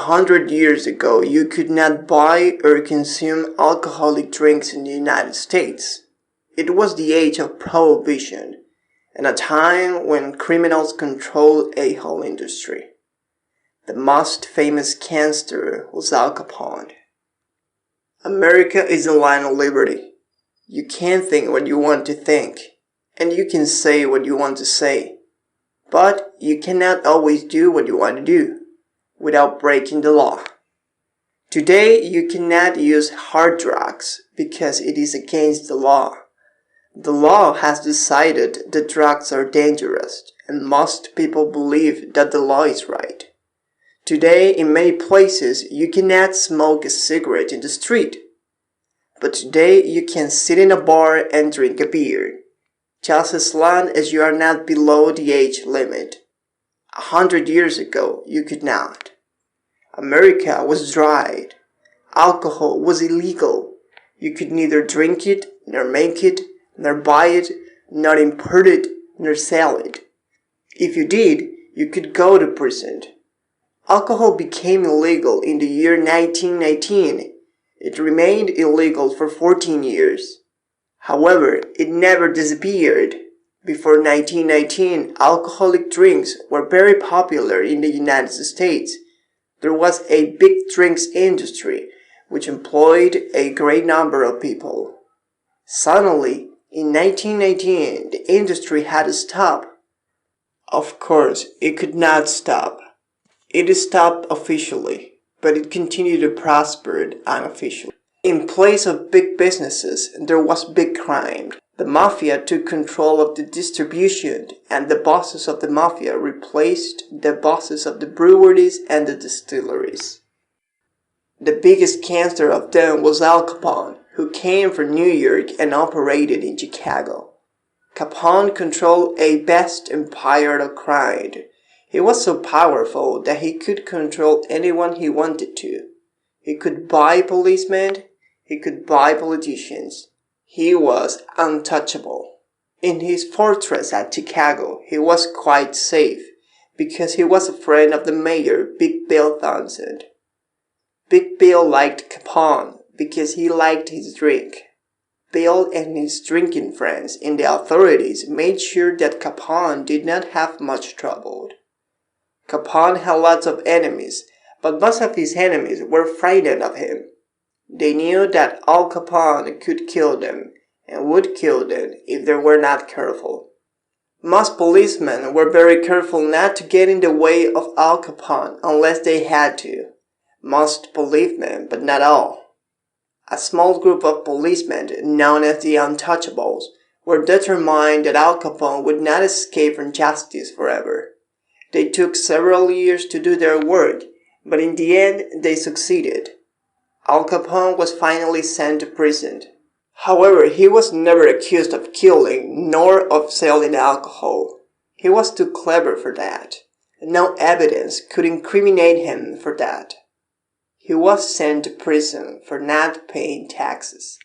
100 years ago, you could not buy or consume alcoholic drinks in the United States. It was the age of Prohibition, and a time when criminals controlled a whole industry. The most famous gangster was Al Capone. America is the land of liberty. You can think what you want to think, and you can say what you want to say, but you cannot always do what you want to do without breaking the law. Today, you cannot use hard drugs because it is against the law. The law has decided that drugs are dangerous, and most people believe that the law is right. Today, in many places, you cannot smoke a cigarette in the street. But today, you can sit in a bar and drink a beer, just as long as you are not below the age limit. 100 years ago, you could not. America was dried. Alcohol was illegal. You could neither drink it, nor make it, nor buy it, nor import it, nor sell it. If you did, you could go to prison. Alcohol became illegal in the year 1919. It remained illegal for 14 years. However, it never disappeared. Before 1919, alcoholic drinks were very popular in the United States. There was a big drinks industry, which employed a great number of people. Suddenly, in 1919, the industry had to stop. Of course, it could not stop. It stopped officially, but it continued to prosper unofficially. In place of big businesses, there was big crime. The Mafia took control of the distribution, and the bosses of the Mafia replaced the bosses of the breweries and the distilleries. The biggest gangster of them was Al Capone, who came from New York and operated in Chicago. Capone controlled a vast empire of crime. He was so powerful that he could control anyone he wanted to. He could buy policemen, he could buy politicians. He was untouchable. In his fortress at Chicago, he was quite safe because he was a friend of the mayor, Big Bill Thompson. Big Bill liked Capone because he liked his drink. Bill and his drinking friends and the authorities made sure that Capone did not have much trouble. Capone had lots of enemies, but most of his enemies were frightened of him. They knew that Al Capone could kill them, and would kill them if they were not careful. Most policemen were very careful not to get in the way of Al Capone unless they had to. Most policemen, but not all. A small group of policemen, known as the Untouchables, were determined that Al Capone would not escape from justice forever. They took several years to do their work, but in the end they succeeded. Al Capone was finally sent to prison. However, he was never accused of killing nor of selling alcohol. He was too clever for that, and no evidence could incriminate him for that. He was sent to prison for not paying taxes.